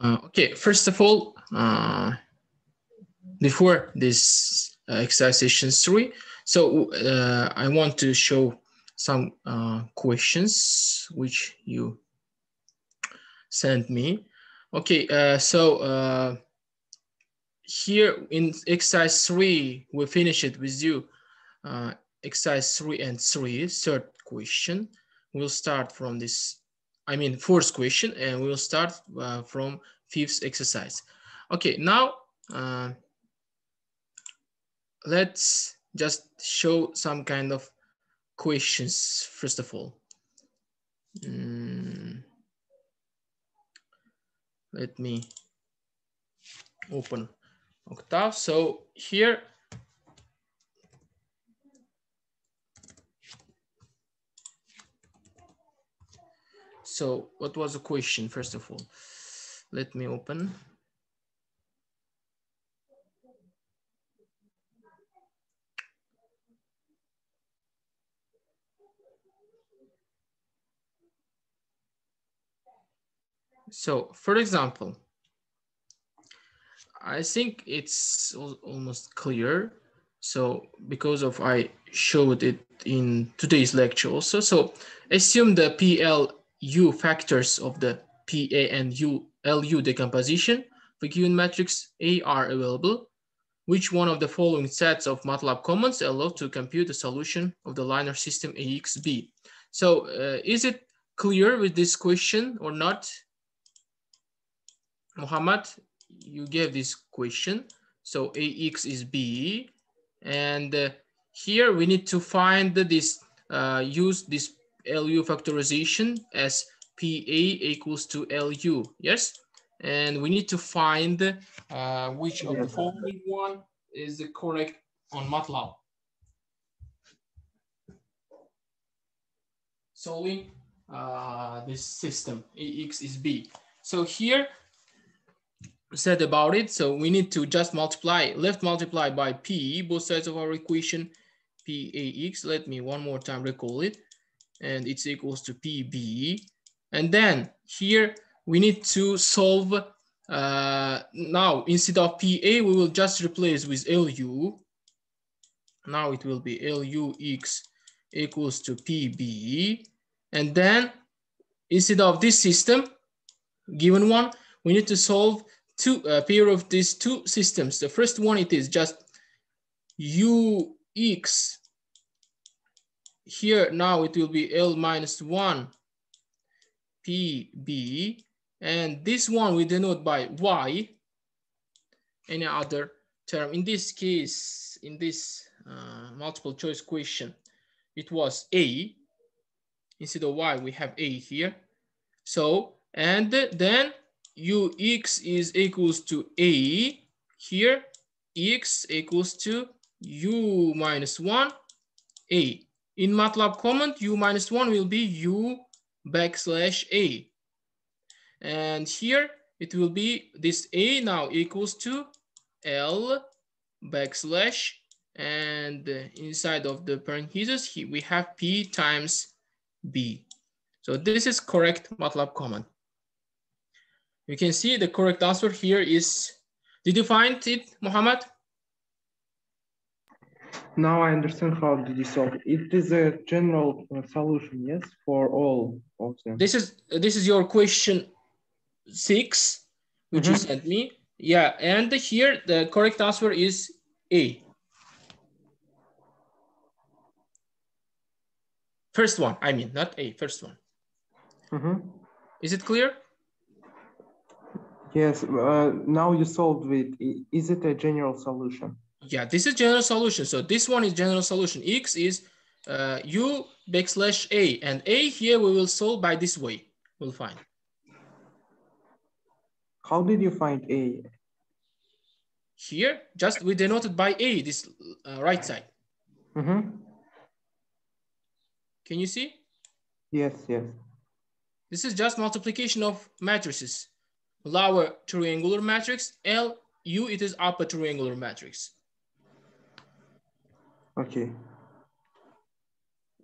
Okay, first of all, before this exercise 3, so I want to show some questions which you sent me. Okay, here in exercise 3, we finish it with you. Exercise 3 and 3, third question. We'll start from this, fourth question, and we'll start from fifth exercise. Okay, now let's just show some kind of questions first of all. Let me open Octave. So here, so what was the question first of all? Let me open. So for example, I think it's almost clear. So because of I showed it in today's lecture also. So assume the PLU factors of the PA and LU decomposition for given matrix A are available. Which one of the following sets of Matlab commands allow to compute the solution of the linear system AXB? So is it clear with this question or not? Muhammad, you gave this question. So AX is B, and here we need to find this, use this LU factorization as PA equals to LU, yes? And we need to find which of the following one is correct on Matlab. Solving this system, AX is B. So here, said about it, so we need to just left multiply by P, both sides of our equation, PAX. Let me one more time recall it. And it's equals to PB. And then here we need to solve, now instead of PA, we will just replace with LU. Now it will be LUX equals to PB. And then instead of this system, given one, we need to solve a pair of these two systems. The first one, it is just UX. Here now it will be L minus 1 PB. And this one we denote by Y, any other term. In this case, in this multiple choice question, it was A. Instead of Y, we have A here. So, and then UX is equals to A. Here, X equals to U minus 1 A. In Matlab command, U minus 1 will be U backslash A. And here it will be this A now equals to L backslash, and inside of the parentheses, we have P times B. So this is correct Matlab command. You can see the correct answer here is, did you find it, Muhammad? Now I understand how did you solve it. It is a general solution, yes, for all of them. This is your question 6, which you sent me. Yeah, and here the correct answer is A. First one, I mean, not A, first one. Is it clear? Yes, now you solved it. Is it a general solution? Yeah, this is general solution. So this one is general solution. X is U backslash A, and A here we will solve by this way. We'll find. How did you find A? Here, just we denoted by A, this right side. Can you see? Yes, yes. This is just multiplication of matrices. Lower triangular matrix, LU, it is upper triangular matrix. Okay.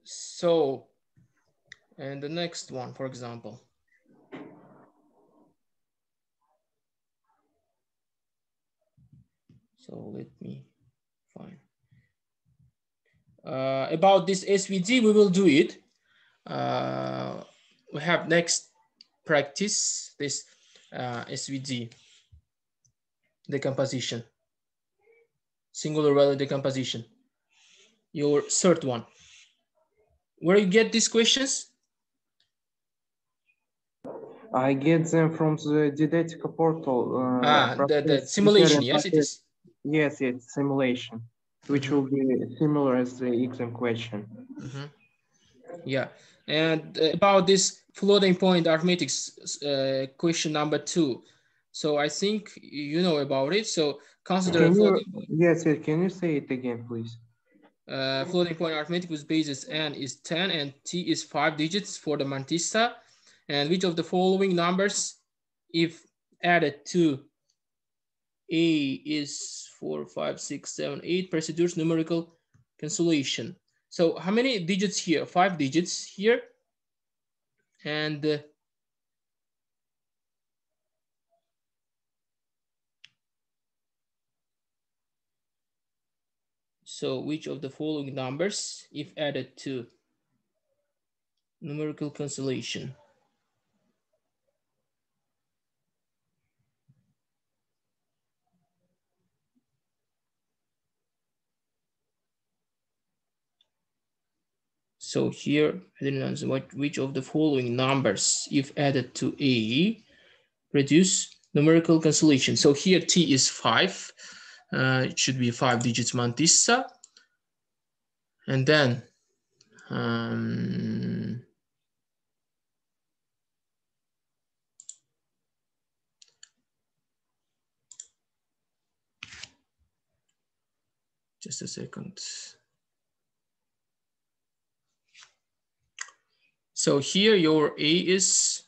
So, and the next one, for example. So let me find. About this SVD, we will do it. We have next practice this SVD decomposition, singular value decomposition. Your third one. Where you get these questions? I get them from the Didactica portal. The simulation, yes, it is. Yes, it's simulation, which will be similar as the exam question. Yeah, and about this floating point arithmetics question number 2. So I think you know about it. So consider floating point. Yes, can you say it again, please? Floating point arithmetic with basis n is 10 and t is 5 digits for the mantissa. And which of the following numbers, if added to a is 4, 5, 6, 7, 8, procedures numerical cancellation. So how many digits here? 5 digits here. And so which of the following numbers, if added to numerical cancellation? So here, I didn't answer which of the following numbers, if added to A, produce numerical cancellation. So here T is 5. It should be 5 digits mantissa. And then just a second. So here your A is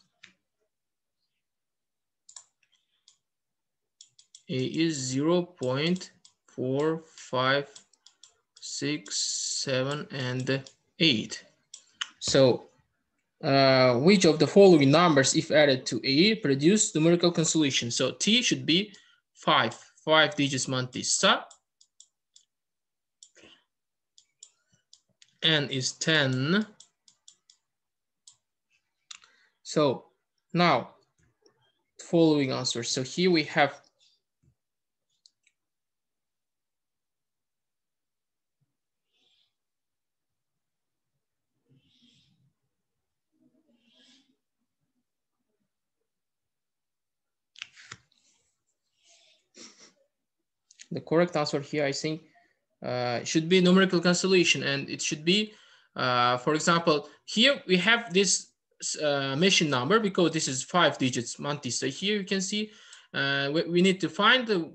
0.456, and 8. So which of the following numbers, if added to A, produce numerical cancellation? So T should be 5 digits mantissa. N is 10. So now following answers. So here we have the correct answer here, I think, should be numerical cancellation, and it should be, for example, here we have this machine number because this is 5 digits mantissa. So here you can see we need to find the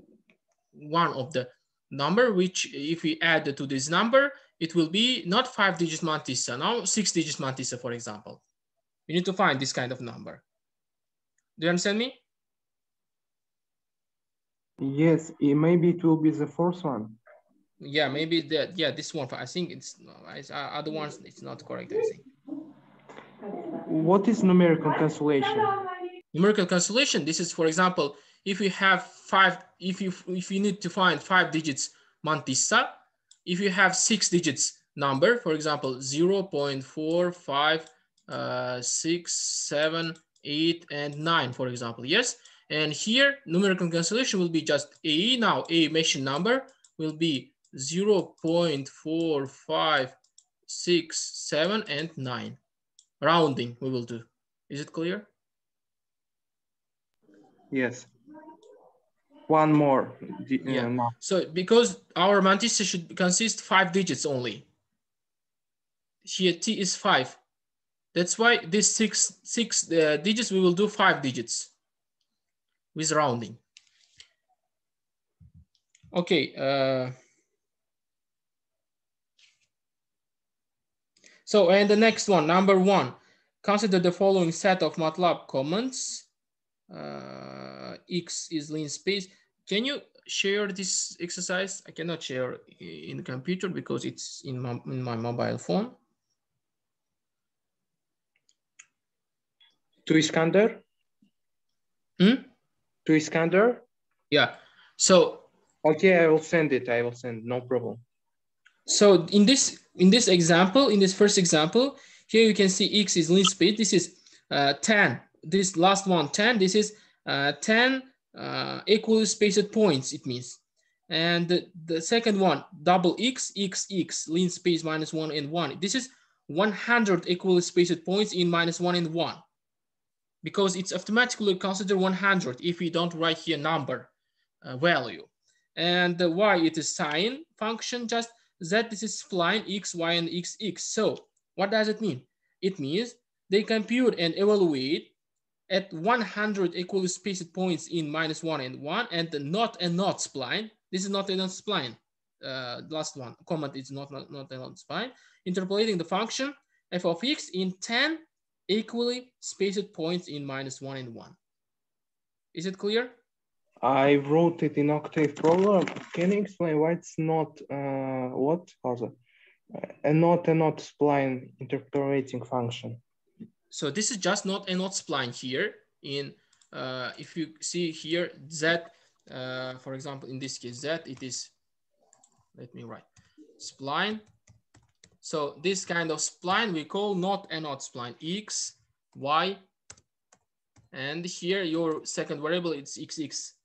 one of the number which, if we add to this number, it will be not 5 digits mantissa, now 6 digits mantissa, for example. You need to find this kind of number. Do you understand me? Yes, maybe it will be the fourth one. Yeah, maybe that. Yeah, this one. I think it's other ones. It's not correct, I think. What is numerical cancellation? Numerical cancellation. This is, for example, if you have 5. If you need to find 5 digits mantissa, if you have 6 digits number, for example, 0.4567, 8, and 9, for example. Yes, and here numerical cancellation will be just A. Now A machine number will be 0.4567 and 9. Rounding we will do. Is it clear? Yes. One more. Yeah. No. So because our mantissa should consist 5 digits only. Here T is 5. That's why this six digits we will do 5 digits with rounding. Okay. So, and the next one, number 1, consider the following set of Matlab commands. X is lean space. Can you share this exercise? I cannot share in the computer because it's in my mobile phone. To Iskander? To Iskander? Yeah. So Okay, I will send it. I will send, no problem. So in this example, in this first example, here you can see X is least space. This is 10. This last one, 10. This is 10 equally spaced points, it means. And the second one, double X, least space -1 and 1. This is 100 equally spaced points in -1 and 1. Because it's automatically considered 100 if we don't write here number value. And the Y, it is sine function, just Z, this is spline X, Y, and XX. So what does it mean? It means they compute and evaluate at 100 equally spaced points in -1 and 1, and the not and not spline. This is not and not spline. Last one, comment is not and not spline. Interpolating the function f of x in 10 equally spaced points in -1 and 1. Is it clear? I wrote it in Octave program. Can you explain why it's not what? Also, a not spline interpolating function? So this is just not a not spline here. In if you see here Z, for example, in this case Z, it is, let me write, spline. So this kind of spline we call not a not spline, X, Y, and here your second variable is XX.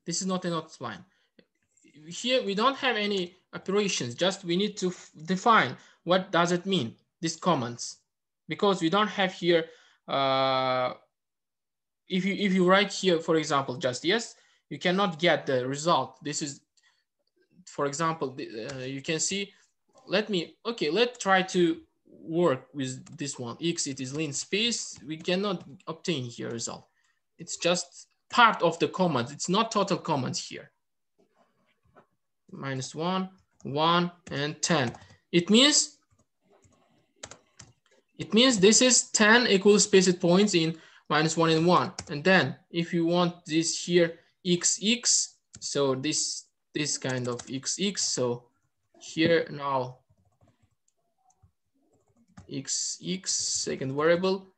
This is not a not spline. Here we don't have any operations, just we need to define what does it mean, these comments, because we don't have here, if you write here, for example, just yes, you cannot get the result. This is, for example, you can see, let's try to work with this one. X, it is lean space. We cannot obtain here result. It's just part of the comments. It's not total comments here. -1, 1, and 10. It means this is 10 equal spaced points in -1 and 1. And then if you want this here XX, so this kind of XX, so here now XX, second variable.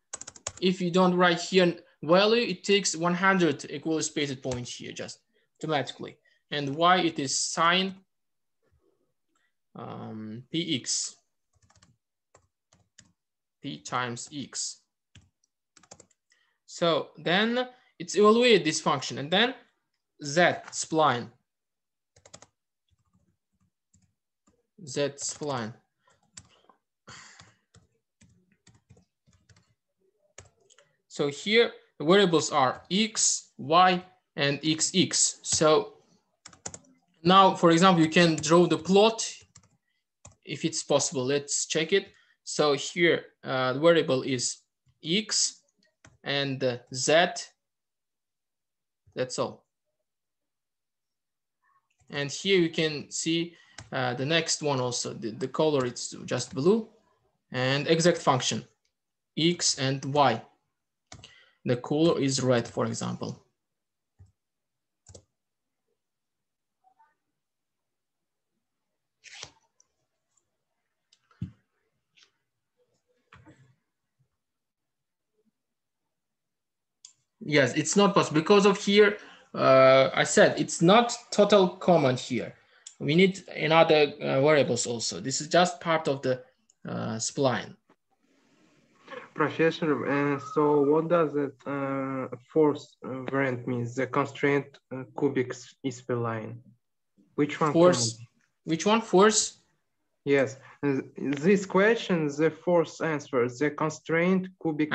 If you don't write here value, it takes 100 equal spaced points here just automatically. And Y, it is sine px, p times x. So then it's evaluate this function, and then Z spline. Z spline. So here the variables are X, Y, and XX. So now, for example, you can draw the plot if it's possible. Let's check it. So here the variable is X and Z. That's all. And here you can see the next one also. The color, it's just blue. And exact function, X and Y. The color is red, for example. Yes, it's not possible because of here. I said it's not total comment here. We need another variables also. This is just part of the spline. Professor, so what does it force variant means? The constraint cubic is spline. Which one? Force. Which one? Force? Yes. This question, the force answer, the constraint cubic.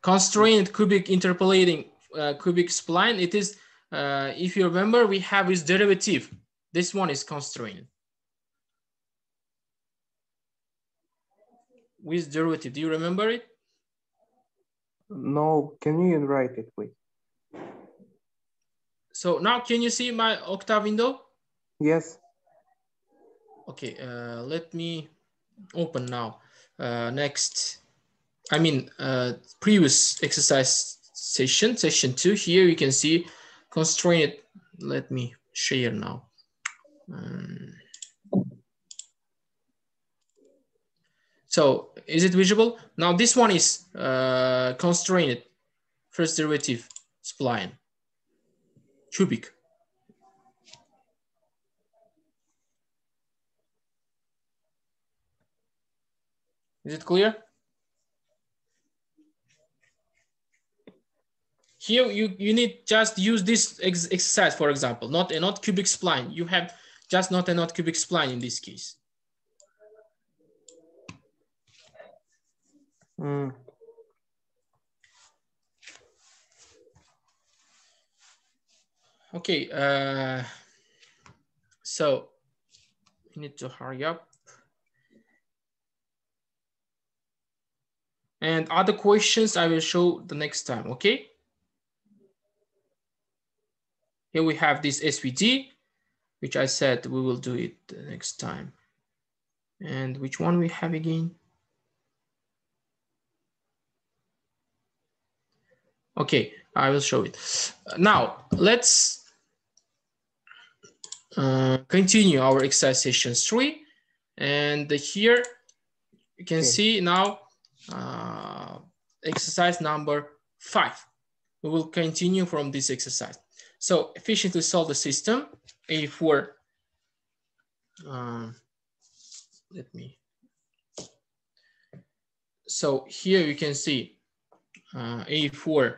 Constraint cubic interpolating cubic spline. It is, if you remember, we have this derivative. This one is constraint. With derivative, do you remember it? No, can you write it, please? So now can you see my Octave window? Yes. Okay, let me open now. Previous exercise session 2. Here you can see constraint. Let me share now. So is it visible? Now this one is constrained first derivative spline. cubic. Is it clear? Here you need just use this exercise, for example, not cubic spline. You have just not cubic spline in this case. Okay, so you need to hurry up. And other questions I will show the next time, okay? Here we have this SVG, which I said we will do it the next time. And which one we have again? Okay, I will show it. Now, let's continue our exercise session 3. And here you can see now exercise number 5. We will continue from this exercise. So efficiently solve the system A4. So here you can see A4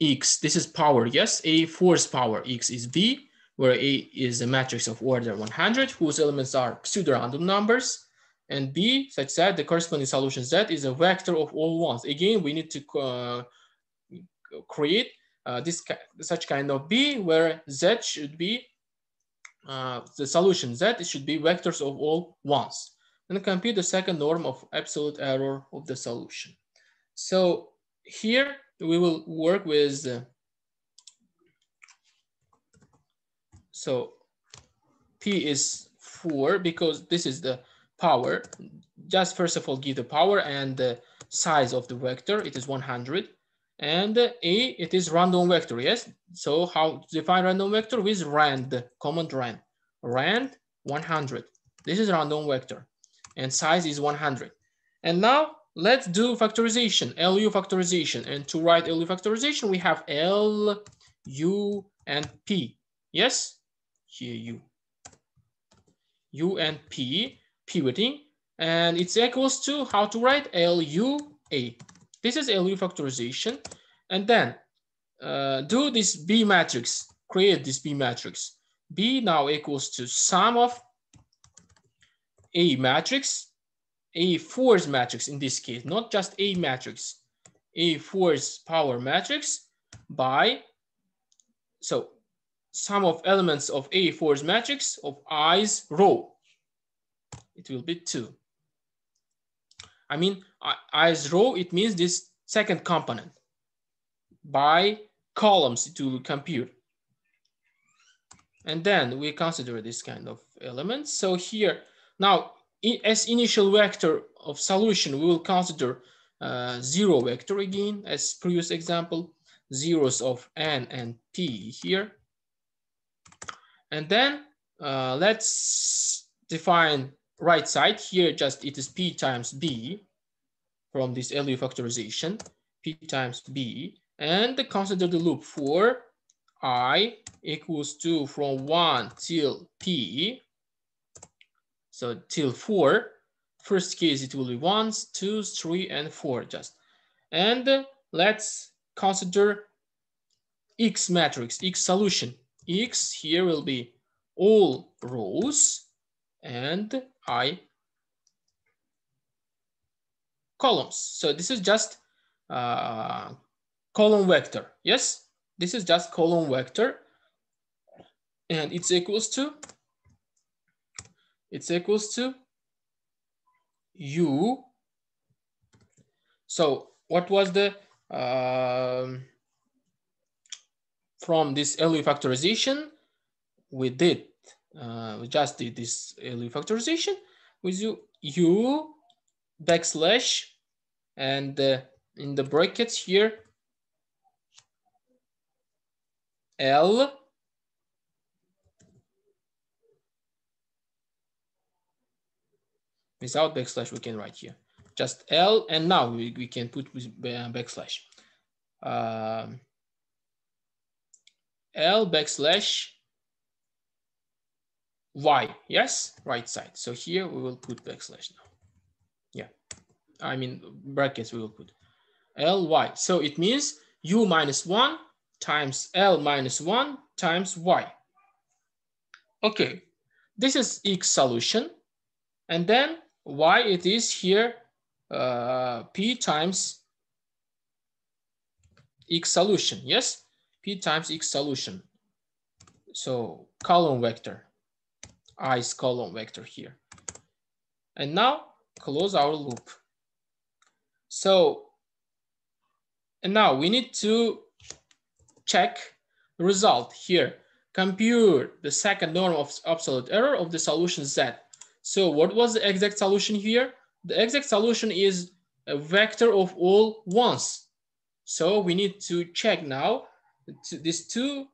x, this is power, yes? A4's power x is V, where A is a matrix of order 100, whose elements are pseudo-random numbers, and B, such that the corresponding solution Z is a vector of all ones. Again, we need to create such kind of B, where Z should be, the solution Z should be vectors of all ones. And compute the second norm of absolute error of the solution. So here we will work with, so P is 4 because this is the power. Just first of all, give the power and the size of the vector. It is 100. And A, it is random vector, yes? So how to define random vector? With rand, command rand. Rand 100. This is random vector. And size is 100. And now let's do factorization, LU factorization. And to write LU factorization, we have L, U, and P. Yes? Here U. U and P, pivoting. And it's equals to how to write LU, A. This is LU factorization. And then do this B matrix, create this B matrix. B now equals to sum of A matrix, A4's matrix in this case, not just A matrix, A4's power matrix by, so sum of elements of A4's matrix of I's row. It will be 2. I mean, I's row, it means this second component. By columns, it will compute. And then we consider this kind of elements. So here, now, as initial vector of solution, we will consider 0 vector again, as previous example, zeros of N and P here. And then let's define right side here, just it is P times B from this LU factorization, P times B, and consider the loop for I equals to from 1 till P, so till 4. First case, it will be 1, 2, 3, and 4 just. And let's consider X matrix, X solution. X here will be all rows and I columns. So this is just column vector. Yes, this is just column vector, and it's equals to U. So what was the from this LU factorization? We just did this LU factorization with U backslash and in the brackets here L without backslash. We can write here just L, and now we can put with backslash. L backslash Y, yes, right side. So here we will put backslash now. Yeah, I mean brackets we will put Ly. So it means U minus 1 times L minus 1 times Y. Okay, this is X solution. And then Y it is here P times X solution, yes? P times X solution. So column vector, I is column vector here. And now close our loop. So, and now we need to check the result here. Compute the second norm of absolute error of the solution Z. So what was the exact solution here? The exact solution is a vector of all ones. So we need to check now these two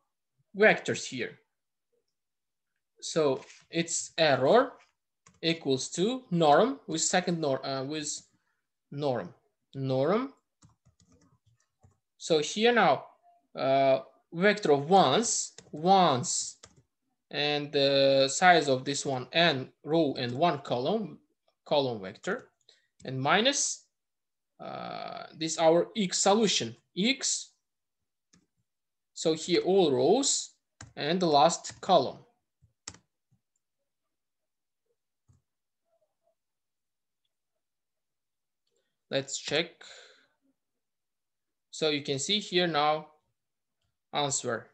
vectors here. So it's error equals to norm with second norm with norm. So here now vector of ones, and the size of this one n row and one column vector, and minus this our X solution X. So here all rows and the last column. Let's check. So you can see here now answer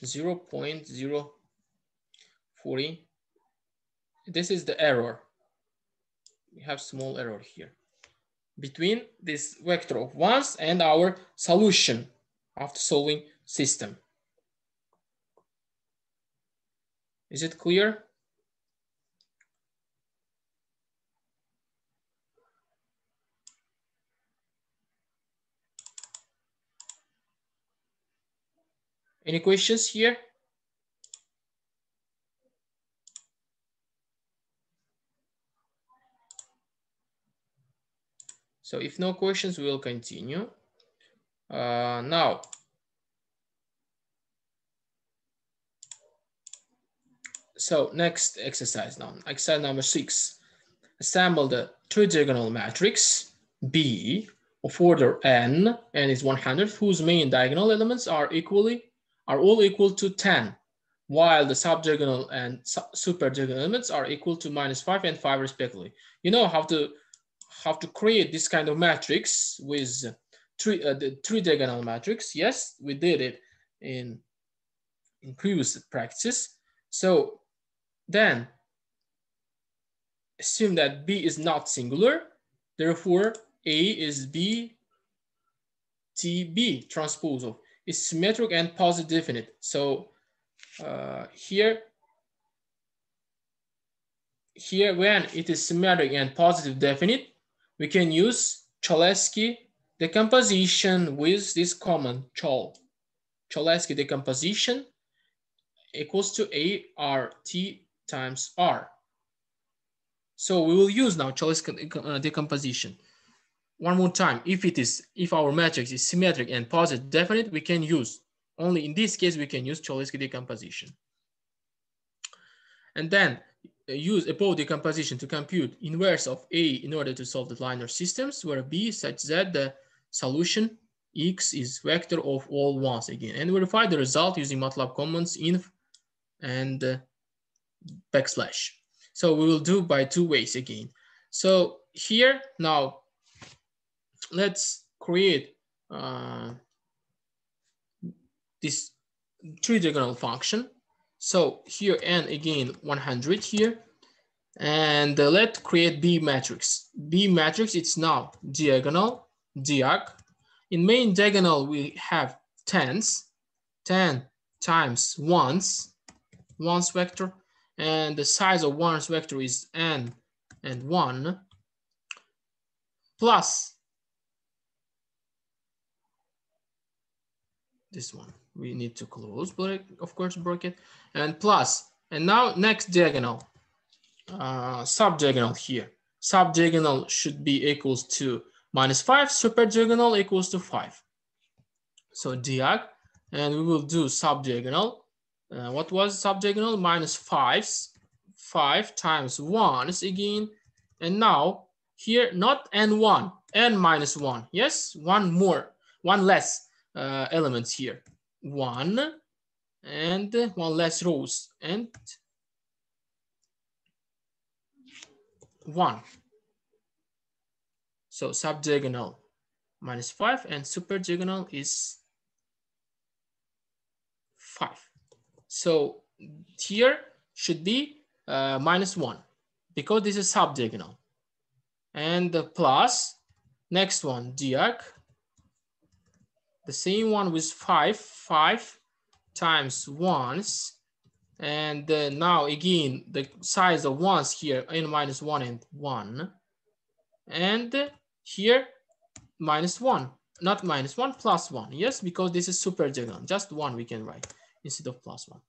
0.040. This is the error. We have small error here between this vector of ones and our solution after solving system. Is it clear? Any questions here? So if no questions, we will continue. Now, so next exercise now, exercise number 6. Assemble the tridiagonal matrix B of order n is 100, whose main diagonal elements are all equal to 10, while the subdiagonal and superdiagonal elements are equal to -5 and 5 respectively. You know how to create this kind of matrix with the tridiagonal matrix. Yes, we did it in previous practices. So then assume that B is not singular, therefore A is B TB transpose of is symmetric and positive definite. So here when it is symmetric and positive definite, we can use Cholesky decomposition with this common Cholesky decomposition equals to ART times R. So we will use now Cholesky decomposition. One more time, if our matrix is symmetric and positive definite, we can use, only in this case, we can use Cholesky decomposition. And then use above decomposition to compute inverse of A in order to solve the linear systems where B is such that the solution X is vector of all ones again, and verify the result using Matlab commands inf and backslash. So we will do by two ways again. So here now, let's create this tridiagonal function. So here n again 100 here, and let's create B matrix. B matrix, it's now diagonal, diag. In main diagonal we have tens, 10 times ones vector, and the size of ones vector is n and 1 plus this one. We need to close, but of course bracket, and plus, and now next diagonal, subdiagonal here. Subdiagonal should be equals to -5, superdiagonal equals to 5. So diag and we will do subdiagonal. What was subdiagonal? Minus 5 times 1s again. And now here, not n1, n minus 1. Yes, one less elements here. 1 and 1 less rows and 1. So subdiagonal minus 5 and superdiagonal is 5. So here should be minus 1 because this is subdiagonal. And the plus, next one, diag, the same one with 5 times 1s. And now again, the size of 1s here, n minus 1 and 1. And here, minus 1, not minus 1, plus 1. Yes, because this is superdiagonal. Just 1 we can write instead of plus 1.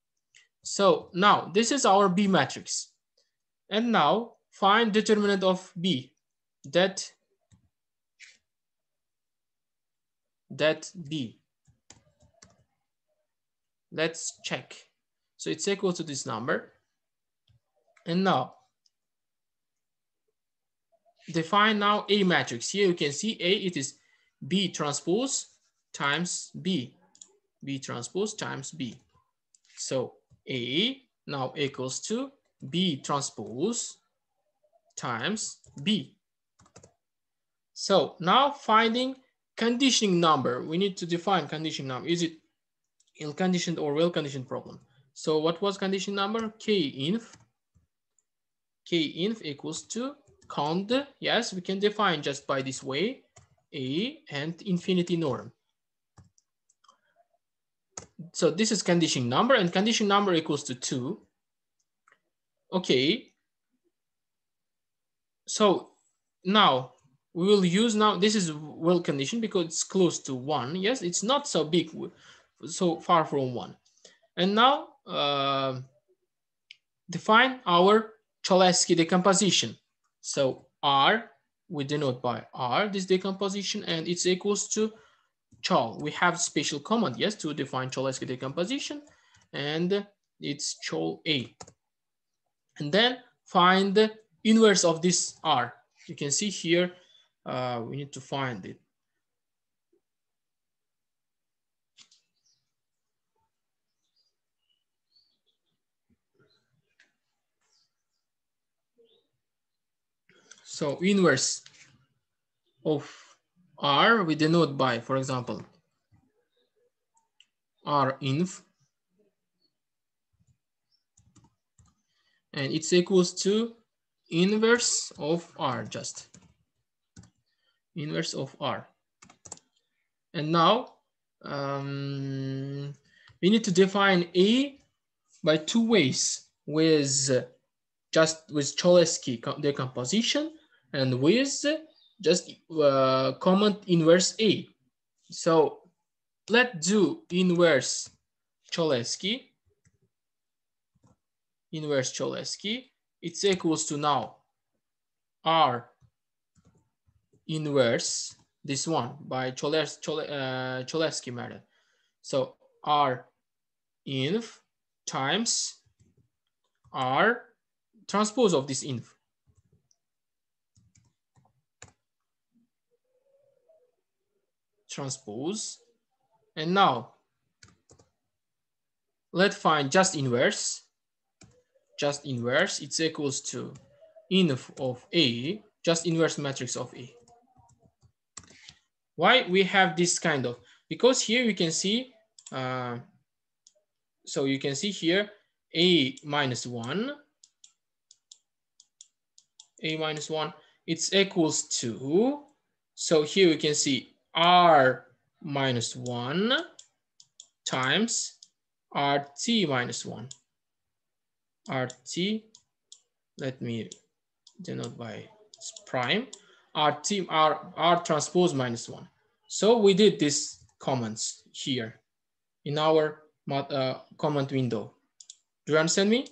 So now this is our B matrix. And now find determinant of B. That B. Let's check. So it's equal to this number. And now define now A matrix. Here you can see A, it is B transpose times B. B transpose times B. So A now equals to B transpose times B. So now finding conditioning number, we need to define conditioning number. Is it ill-conditioned or well-conditioned problem? So what was condition number? K-inf equals to cond. Yes, we can define just by this way, A and infinity norm. So this is condition number, and condition number equals to 2. Okay. So now we will use now, this is well conditioned because it's close to 1. Yes, it's not so big, so far from 1. And now define our Cholesky decomposition. So R, we denote by R, this decomposition, and it's equals to Chol. We have special command, yes, to define Cholesky decomposition, and it's Chol A. And then find the inverse of this R. You can see here, we need to find it. So inverse of R we denote by, for example, R inf, and it's equals to inverse of R, just inverse of R. And now we need to define A by 2 ways, with Cholesky decomposition and with just common inverse A. So let's do inverse Cholesky. It's equals to now R inverse, this one by Cholesky method. So R inf times R transpose of this inf. Transpose. And now let's find just inverse. It's equals to inf of A, just inverse matrix of A. Why we have this kind of? Because here you can see, so you can see here A minus 1, it's equals to, so here we can see R minus 1 times RT minus 1. RT, let me denote by prime, RT, R transpose minus 1. So we did these comments here in our comment window. Do you understand me?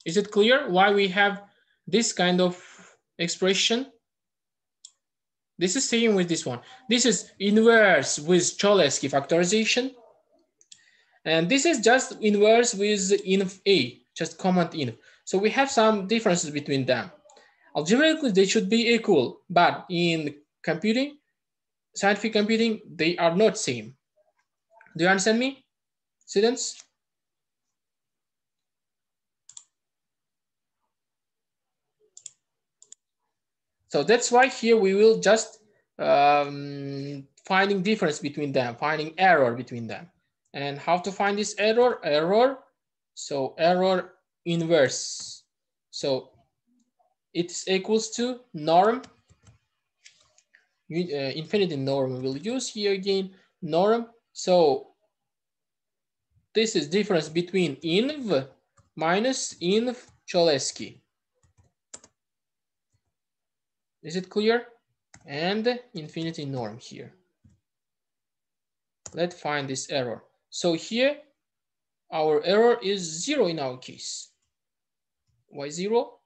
Is it clear why we have this kind of expression? This is same with this one. This is inverse with Cholesky factorization. And this is just inverse with inf A, just comment inf. So we have some differences between them. Algebraically, they should be equal, but in computing, scientific computing, they are not same. Do you understand me, students? So that's why here we will just finding difference between them, finding error between them. And how to find this error? So error inverse. So it's equals to norm, infinity norm we'll use here again, norm. So this is difference between inv minus inv Cholesky. Is it clear? And infinity norm here. Let's find this error. So here, our error is 0 in our case. Why 0?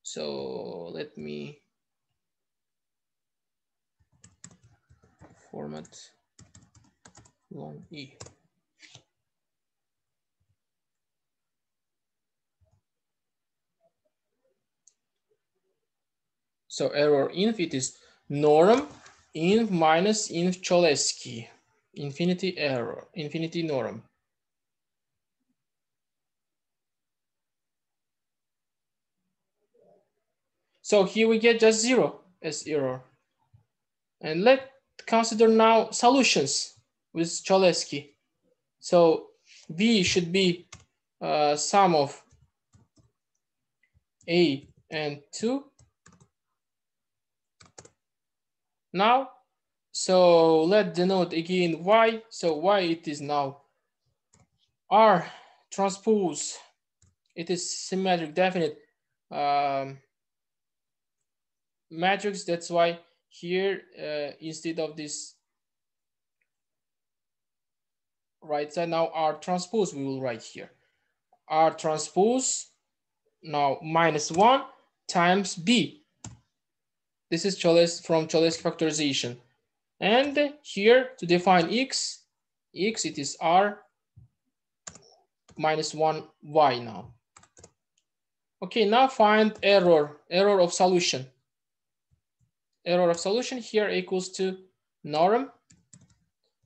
So let me format long E. So error inf, it is norm inf minus inf Cholesky, infinity error, infinity norm. So here we get just 0 as error. And let's consider now solutions with Cholesky. So V should be sum of A and 2. Now, so let's denote again Y. So Y it is now R transpose. It is symmetric definite matrix. That's why here instead of this right side, now R transpose we will write here. R transpose now minus 1 times B. This is from Cholesky factorization. And here to define X it is R minus 1 Y now. Okay, now find error of solution. Error of solution here equals to norm.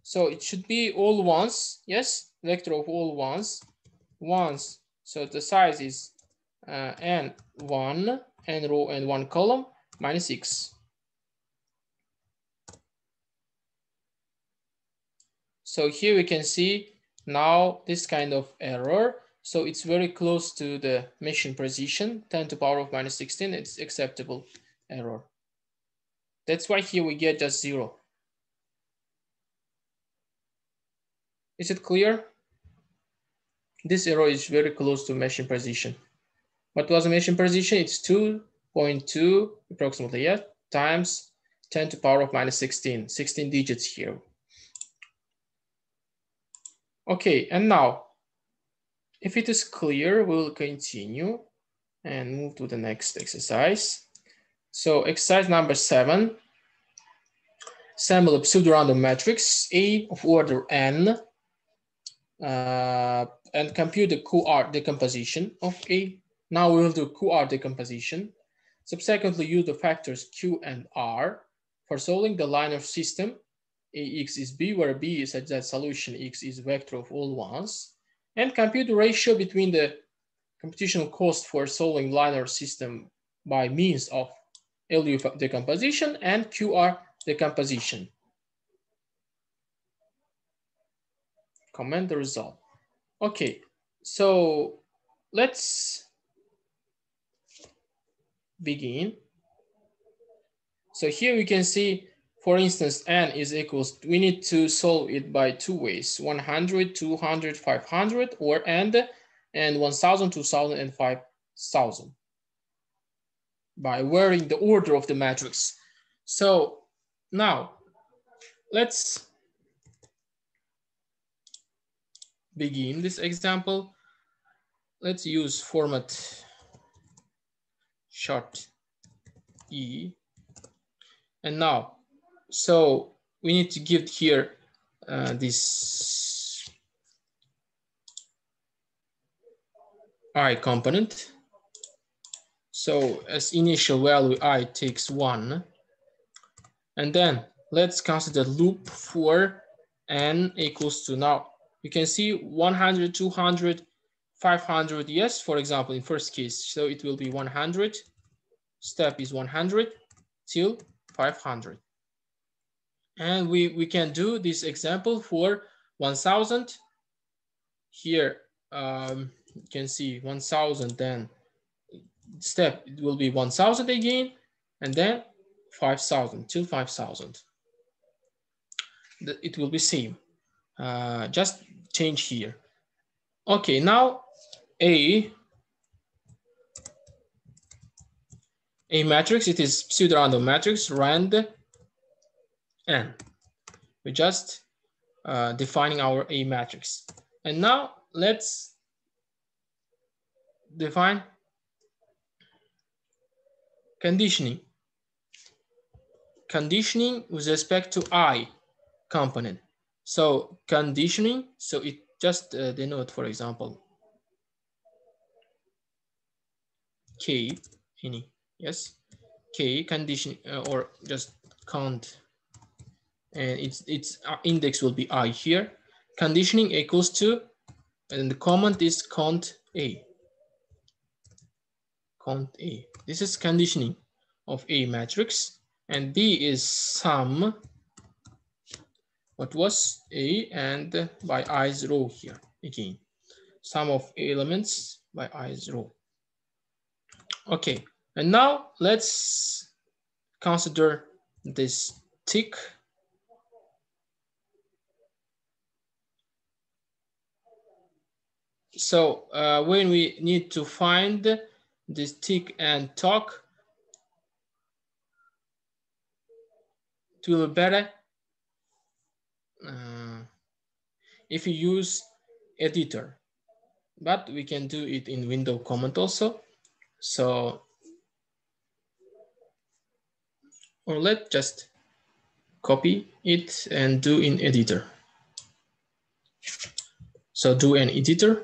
So it should be all ones, yes, vector of all ones. So the size is n1, n row and 1 column minus x. So here we can see now this kind of error. So it's very close to the machine precision, 10 to the power of minus 16, it's acceptable error. That's why here we get just 0. Is it clear? This error is very close to machine precision. What was the machine precision? It's 2.2 approximately, yeah, times 10 to the power of minus 16, 16 digits here. Okay, and now, if it is clear, we'll continue and move to the next exercise. So exercise number 7, assemble a pseudo-random matrix A of order n and compute the QR decomposition of A. Now we will do QR decomposition. Subsequently, use the factors Q and R for solving the linear system. Ax is B, where B is such that solution X is vector of all ones, and compute the ratio between the computational cost for solving linear system by means of LU decomposition and QR decomposition. Comment the result. Okay, so let's begin. So here we can see, for instance, n is equals, we need to solve it by 2 ways, 100, 200, 500, or and 1000, 2000, and 5000 by varying the order of the matrix. So now let's begin this example. Let's use format short E. And now, so we need to give here this I component. So as initial value, I takes 1. And then let's consider loop for n equals to, now you can see 100, 200, 500. Yes, for example, in first case, so it will be 100. Step is 100 till 500. And we can do this example for 1000. Here you can see 1000, then step it will be 1000 again, and then 5000 till 5000. It will be same. Just change here. Okay, now A matrix, it is pseudo-random matrix, rand n. We just defining our A matrix. And now let's define conditioning. Conditioning with respect to I component. So conditioning, so it just denote, for example, K, any, yes, K condition, or just count, and its index will be I here. Conditioning equals to, and the comment is count A. Count A. This is conditioning of A matrix, and B is sum. What was A and by I's row here again. Sum of elements by I's row. Okay, and now let's consider this tick. So when we need to find this tick and talk, it will be better if you use editor, but we can do it in window comment also. So, or let's just copy it and do in editor. So do an editor.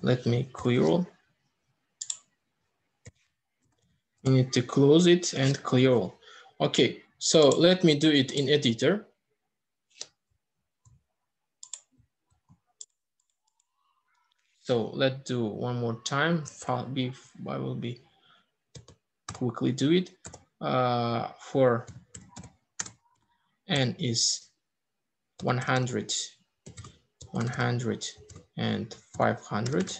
Let me clear all. You need to close it and clear all. Okay, so let me do it in editor. So let's do one more time. I will be quickly do it. For n is 100, 100, and 500.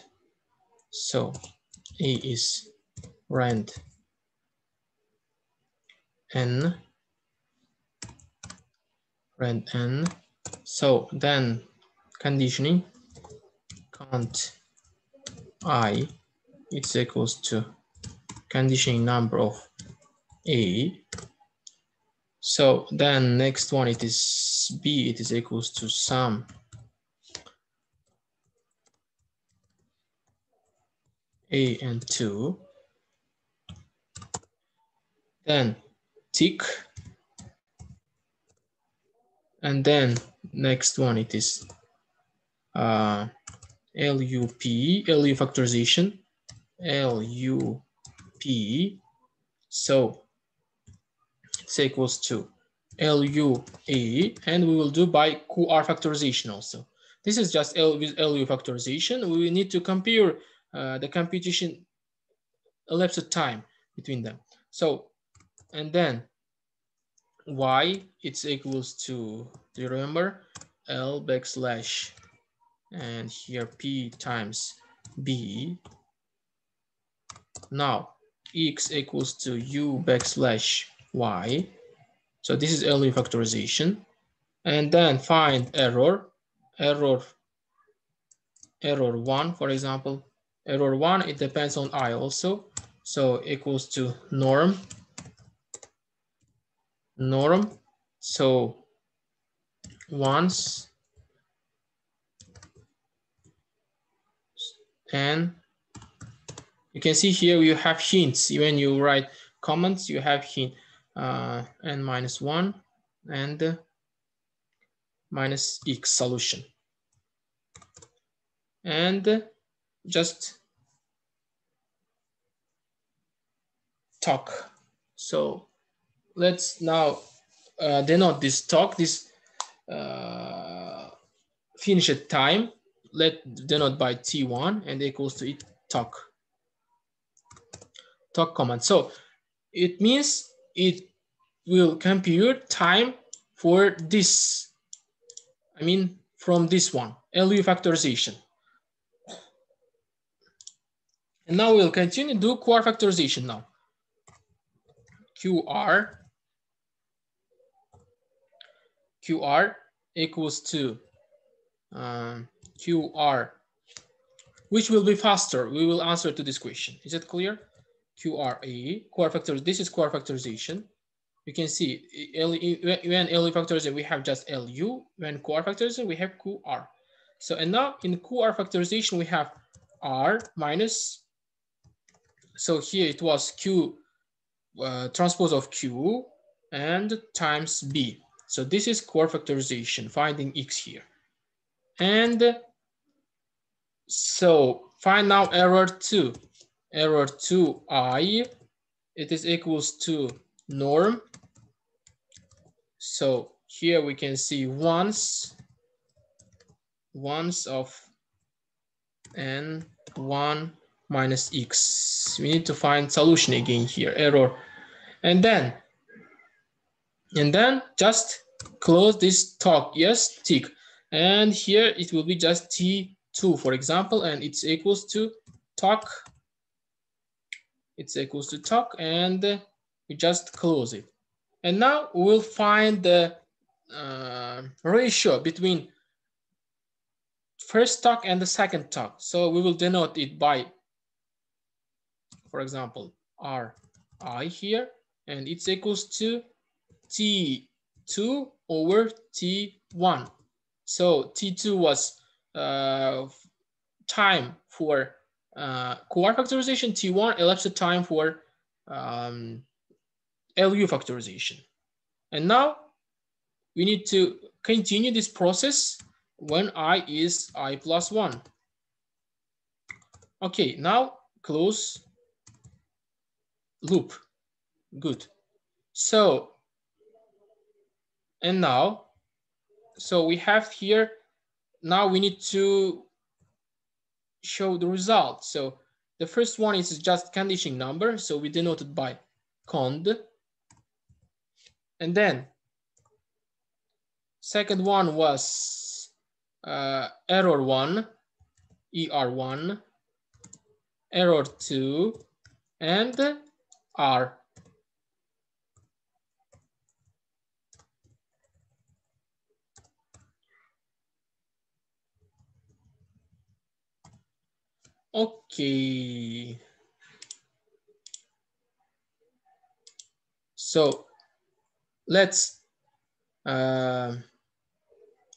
So A is rand n, rand n. So then conditioning count I, it's equals to conditioning number of A. So then next one, it is B, it is equals to sum A and 2. Then tick. And then next one, it is LUP, LU factorization, LUP. So it's equals to LUA, and we will do by QR factorization also. This is just with LU factorization. We need to compare the computation elapsed of time between them. So, and then Y, it's equals to, do you remember? L backslash, and here P times B. Now, X equals to U backslash Y. So this is LU factorization. And then find error 1, for example. Error 1, it depends on I also. So equals to norm. So once, and you can see here you have hints. When you write comments, you have hint n-1 and minus x solution. And just talk. So let's now denote this talk, this finish at time. Let denote by T1 and equals to it talk command. So it means it will compute time for this. I mean, from this one, LU factorization. And now we'll continue to do QR factorization now. QR equals to QR, which will be faster. We will answer to this question. Is it clear? QRA, QR factor. This is QR factorization. You can see when LU factorization, we have just LU. When QR factorization, we have QR. So, and now in QR factorization, we have R minus. So here it was Q transpose of Q and times B. So this is QR factorization, finding X here. And so find now error 2. Error 2I, it is equals to norm. So here we can see ones of n1 minus x. We need to find solution again here, error. And then just close this talk, yes, tick. And here it will be just T2, for example, and it's equals to talk. It's equals to talk, and we just close it. And now we'll find the ratio between first talk and the second talk. So we will denote it by, for example, Ri here, and it's equals to T2 over T1. So T2 was time for QR factorization, T1 elapsed time for LU factorization. And now we need to continue this process when I is I plus 1. Okay, now close loop. Good. So, and now, so we have here, now we need to show the result. So the first one is just condition number. So we denoted by cond. And then second one was error 1, ER1, error 2, and R. Okay. So let's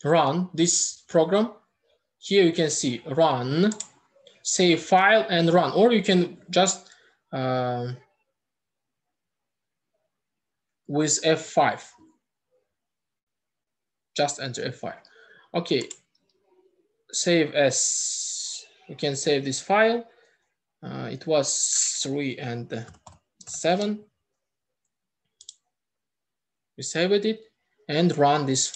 run this program. Here you can see run, save file and run, or you can just with F5. Just enter F5. Okay, save as, you can save this file. It was 3 and 7. We saved it and run this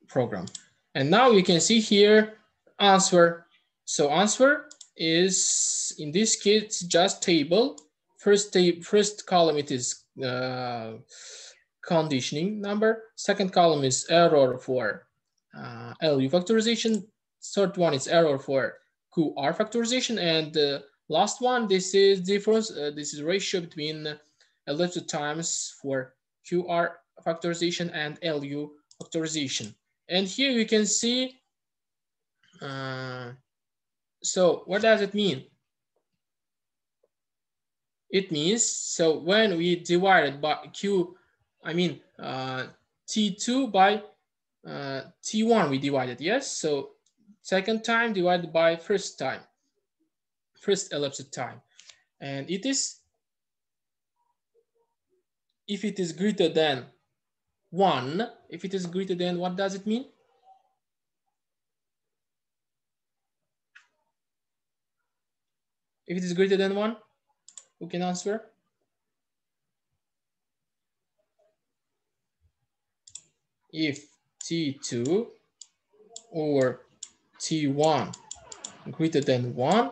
program. And now you can see here answer. So answer is, in this case, just table. First column, it is conditioning number. Second column is error for LU factorization. Third one is error for QR factorization. And the last one, this is difference. This is ratio between elapsed times for QR factorization and LU factorization. And here you can see, so what does it mean? It means, so when we divided by T2 by T1, we divided, yes? So second time divided by first time, first elapsed time. And it is, if it is greater than 1, if it is greater than, what does it mean? If it is greater than 1, who can answer? If T2 or T1 greater than 1,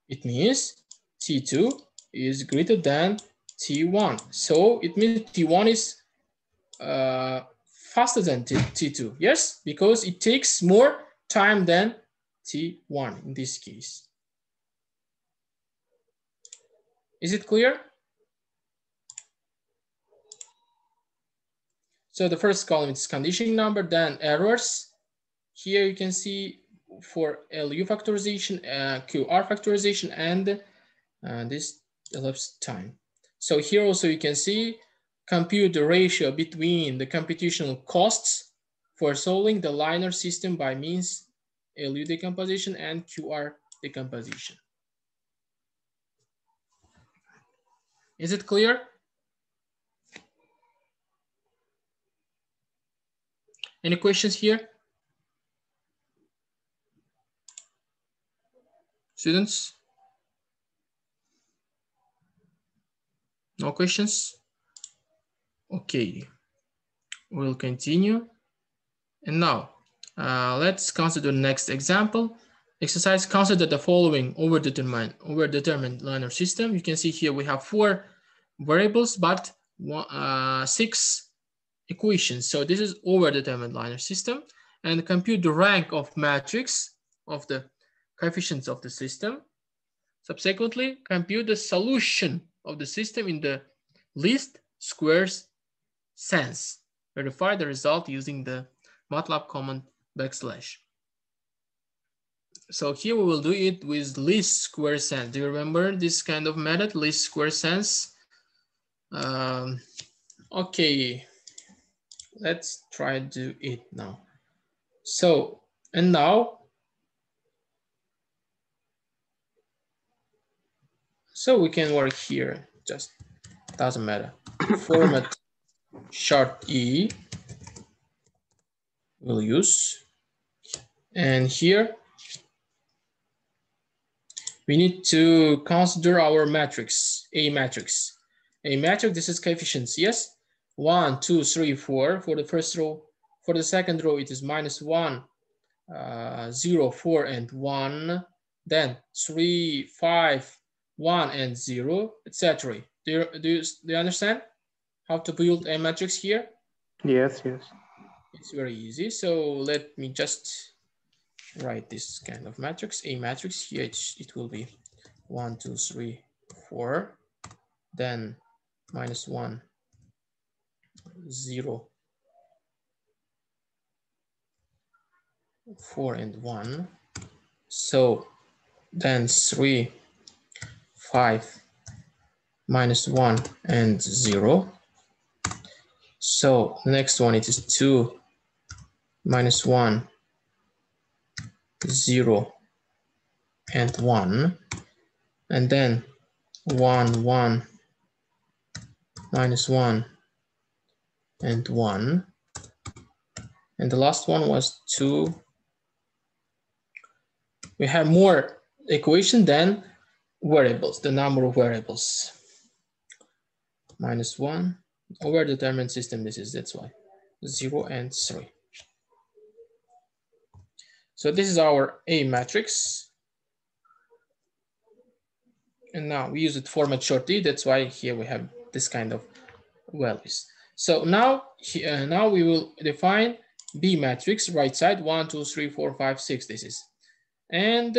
it means T2 is greater than T1. So it means T1 is faster than T2. Yes, because it takes more time than T1 in this case. Is it clear? So the first column is conditioning number, then errors. Here you can see for LU factorization, QR factorization, and this elapsed time. So here also you can see compute the ratio between the computational costs for solving the linear system by means LU decomposition and QR decomposition. Is it clear? Any questions here? Students? No questions? Okay, we'll continue. And now, let's consider the next example. Exercise, consider the following overdetermined linear system. You can see here we have 4 variables, but 6 equations. So this is overdetermined linear system. And compute the rank of matrix of the coefficients of the system. Subsequently, compute the solution of the system in the least squares sense. Verify the result using the Matlab command \. So here we will do it with least square sense. Do you remember this kind of method, least square sense? Okay, let's try to do it now. So, and now, so we can work here, just doesn't matter. Format chart E we'll use. And here, we need to consider our matrix, A matrix. A matrix, this is coefficients, yes? 1, 2, 3, 4 for the first row. For the second row, it is -1, 0, 4, and 1. Then 3, 5, 1, and 0, etc. Do you understand how to build a matrix here? Yes, yes. It's very easy. So let me just write this kind of matrix, A matrix. Here it will be 1, 2, 3, 4. Then -1, 0, 4, and 1. So then 3, 5, -1, and 0. So the next one, it is 2, -1, 0, and 1. And then 1, 1, -1, and 1. And the last one was 2. We have more equation than variables, the number of variables. -1, overdetermined system, that's why. 0 and 3. So this is our A matrix. And now we use it format short E, that's why here we have this kind of values. So now, now we will define B matrix, right side, 1, 2, 3, 4, 5, 6, this is. And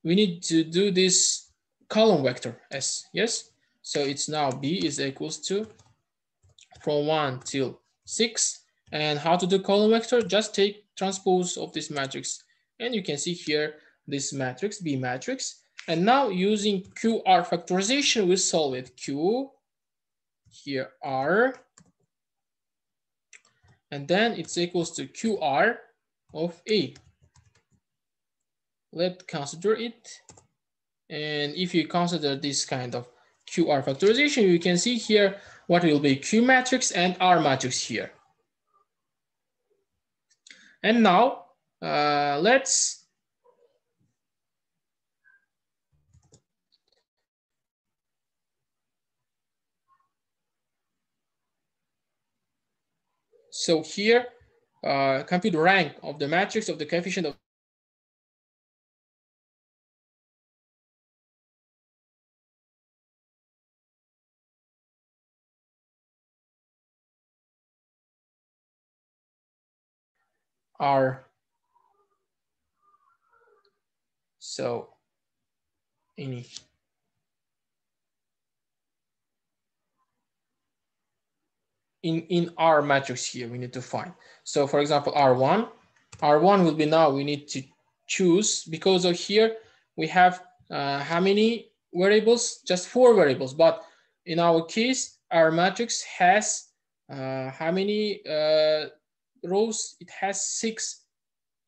we need to do this column vector S, yes? So it's now B is equals to from 1 till 6. And how to do column vector? Just take transpose of this matrix. And you can see here this matrix, B matrix. And now using QR factorization, we solve it. Q, here R. And then it's equals to QR of A. Let's consider it. And if you consider this kind of QR factorization, you can see here what will be Q matrix and R matrix here. And now let's so here compute the rank of the matrix of the coefficient of R. So in our matrix here we need to find. So for example, R1 will be now we need to choose, because of here we have how many variables? Just 4 variables, but in our case our matrix has how many rows? It has 6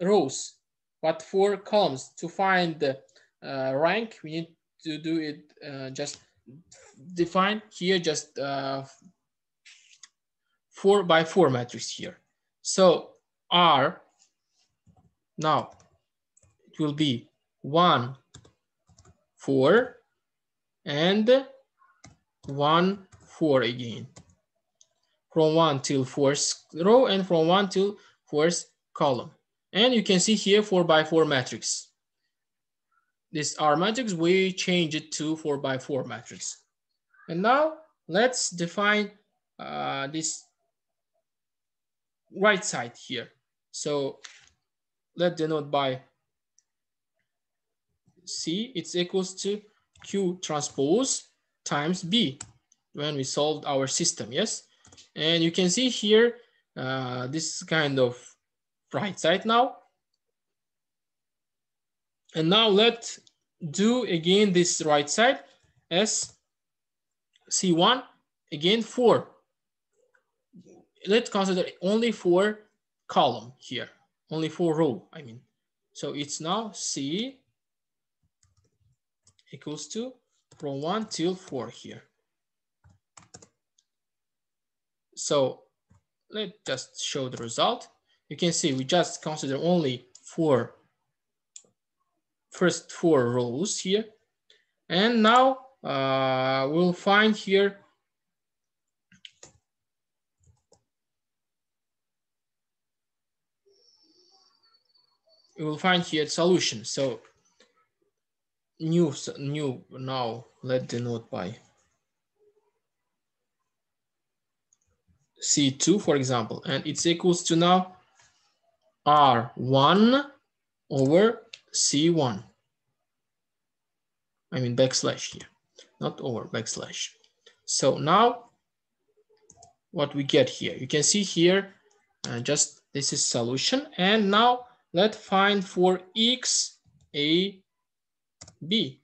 rows, but 4 columns. To find the rank we need to do it just define here just 4 by 4 matrix here. So R now it will be 1, 4, and 1, 4 again. From 1 till 4th row and from 1 till 4th column. And you can see here 4 by 4 matrix. This R matrix, we change it to 4 by 4 matrix. And now let's define this right side here. So let's denote by C, it's equals to Q transpose times B when we solved our system, yes? And you can see here this kind of right side now. And now let's do again this right side as C1, again 4. Let's consider only 4 column here, only 4 row, I mean. So it's now C equals to from 1 till 4 here. So let's just show the result. You can see we just consider only first 4 rows here. And now we'll find here solution. So new now let's denote by C2, for example, and it's equals to now R1 over C1. I mean backslash here, not over, backslash. So now what we get here, you can see here just this is solution. And now let's find for X, A, B.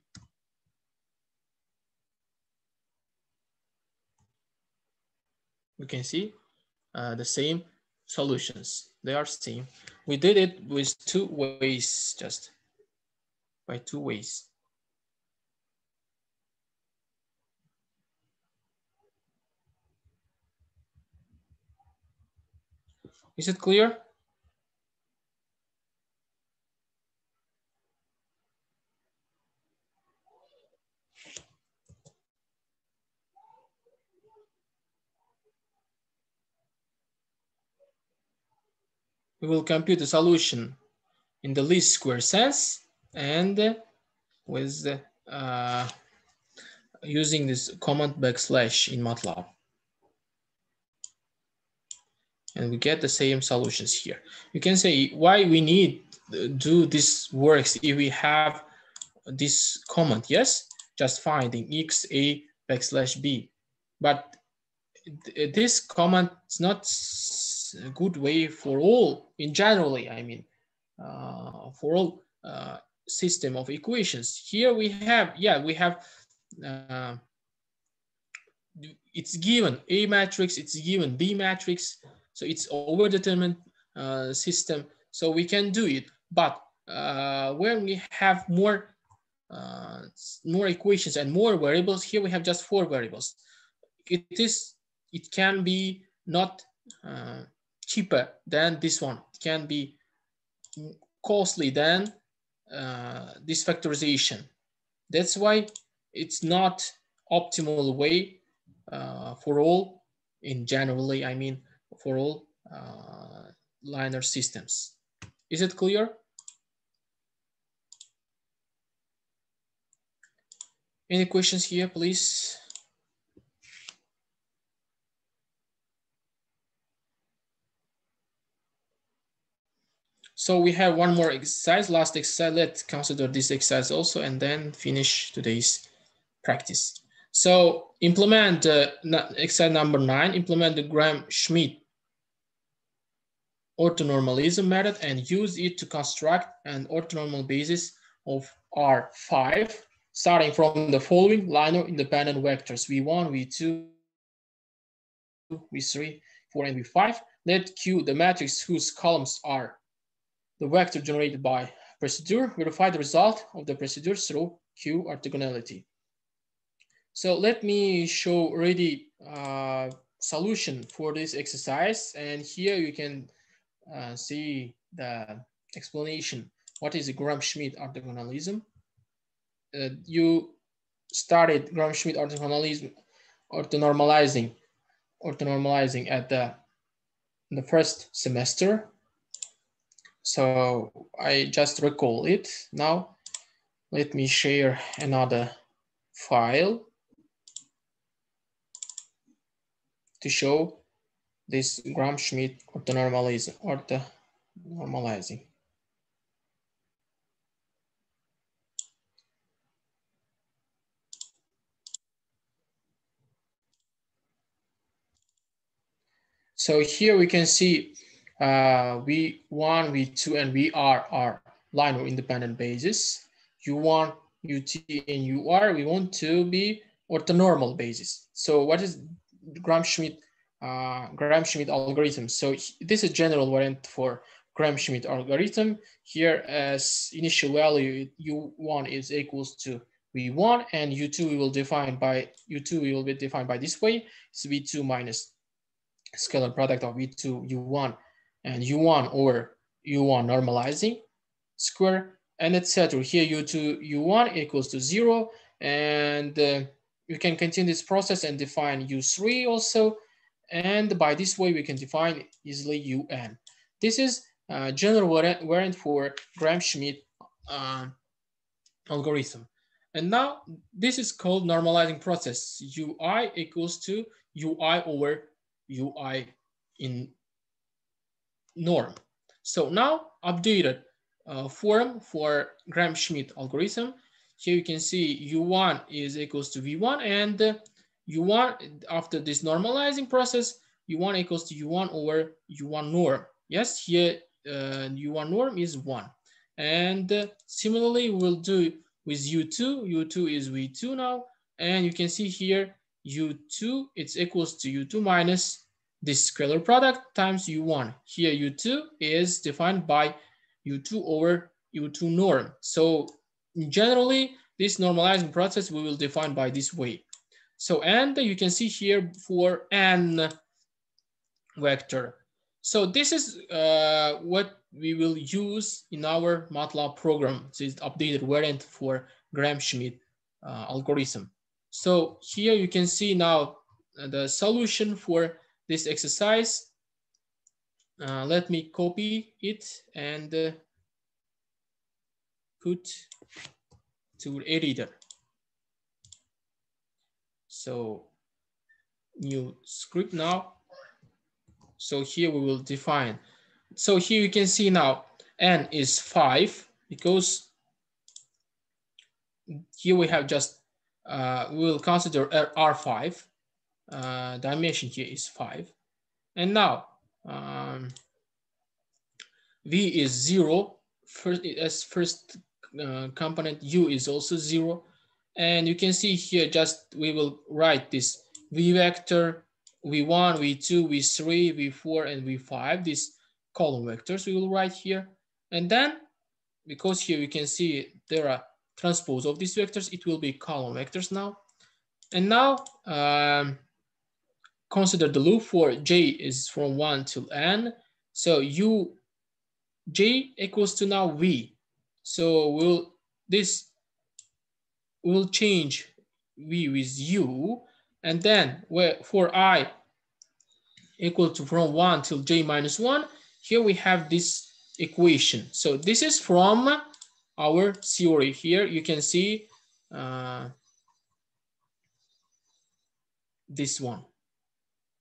We can see the same solutions. They are same. We did it with 2 ways, just by 2 ways. Is it clear? We will compute the solution in the least square sense and with using this command backslash in Matlab. And we get the same solutions here. You can say why we need to do this works if we have this command, yes? Just finding X, A, backslash B. But this command is not a good way for all, in generally, I mean, for all system of equations. Here we have, it's given A matrix, it's given B matrix, so it's overdetermined system, so we can do it. But when we have more equations and more variables, here we have just 4 variables. It can be not cheaper than this one. It can be costly than this factorization. That's why it's not optimal way for all, in generally, I mean, for all linear systems. Is it clear? Any questions here, please? So we have one more exercise, last exercise. Let's consider this exercise also and then finish today's practice. So implement exercise number 9, implement the Gram-Schmidt orthonormalism method and use it to construct an orthonormal basis of R5, starting from the following linear independent vectors V1, V2, V3, V4, and V5. Let Q the matrix whose columns are the vector generated by procedure. Verify the result of the procedure through Q orthogonality. So let me show already solution for this exercise, and here you can see the explanation. What is a Gram-Schmidt orthogonalism? You started Gram-Schmidt orthogonalism, orthonormalizing at the first semester. So I just recall it. Now let me share another file to show this Gram-Schmidt orthonormalizing. So here we can see V1, V2, and VR are linear independent bases. U1, UT, and UR, we want to be orthonormal bases. So what is Gram-Schmidt algorithm? So this is general variant for Gram-Schmidt algorithm. Here as initial value, U1 is equals to V1, and U2 we will define by this way. It's V2 minus scalar product of V2 U1 and U1 over U1 normalizing square, and etc. Here U2 U1 equals to 0, and you can continue this process and define U3 also, and by this way we can define easily UN. This is general variant for Gram-Schmidt algorithm. And now this is called normalizing process. UI equals to UI over UI in norm. So now updated form for Gram-Schmidt algorithm. Here you can see U1 is equals to V1, and U1 after this normalizing process, U1 equals to U1 over U1 norm. Yes, here U1 norm is 1. And similarly, we'll do with U2. U2 is V2 now, and you can see here U2, it's equals to U2 minus this scalar product times U1. Here U2 is defined by U2 over U2 norm. So generally, this normalizing process we will define by this way. So, and you can see here for n vector. So this is what we will use in our Matlab program. This is updated variant for Gram-Schmidt algorithm. So here you can see now the solution for this exercise. Let me copy it and put to editor. So new script now. So here we will define. So here you can see now n is 5 because here we have just we will consider R5. Dimension here is 5, and now V is 0. First component, U is also 0, and you can see here just we will write this V vector, V1, V2, V3, V4, and V5. These column vectors we will write here, and then because here you can see there are transpose of these vectors, it will be column vectors now. And now consider the loop for J is from 1 to n. So U J equals to now V. So we'll change V with U, and then for I equal to from 1 till J minus 1, here we have this equation. So this is from our theory. Here you can see this one.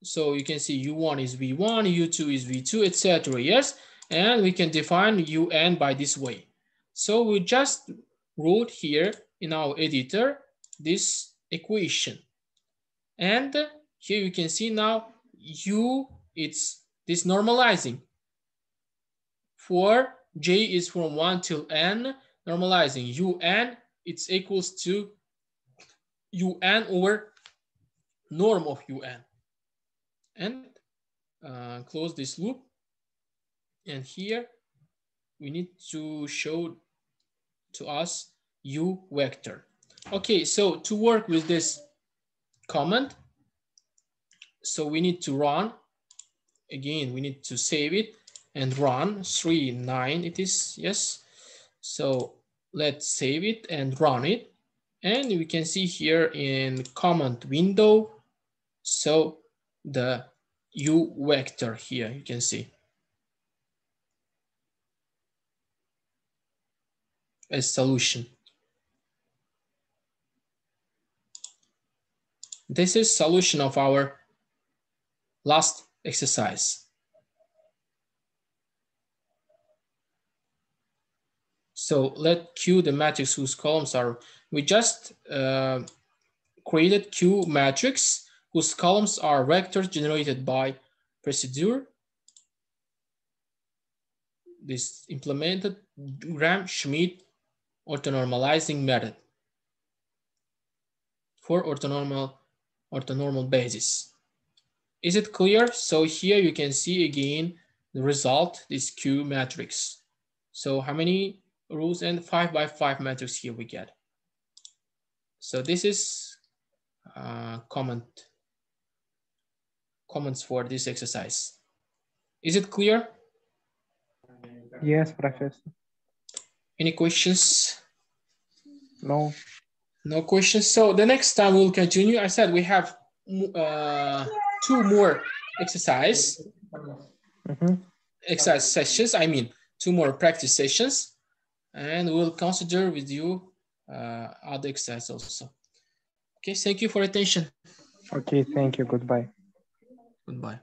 So you can see U1 is V1, U2 is V2, etc. Yes, and we can define UN by this way. So we just wrote here in our editor this equation, and here you can see now U, it's this normalizing. For J is from 1 till N, normalizing UN, it's equals to UN over norm of UN. And close this loop. And here we need to show to us U vector. Okay, so to work with this command, so we need to run. Again, we need to save it and run. 3.9 it is, yes. So let's save it and run it. And we can see here in command window, so the U vector here, you can see as solution. This is solution of our last exercise. So let Q the matrix whose columns are, we just created Q matrix whose columns are vectors generated by procedure. This implemented Gram-Schmidt orthonormalizing method for orthonormal basis. Is it clear? So here you can see again the result, this Q matrix. So how many rows? And 5 by 5 matrix here we get. So this is comments for this exercise. Is it clear? Yes, Professor. Any questions? No. No questions. So the next time we'll continue. I said we have 2 more exercise sessions. I mean 2 more practice sessions, and we'll consider with you other exercises also. Okay, thank you for attention. Okay, thank you. Goodbye. Goodbye.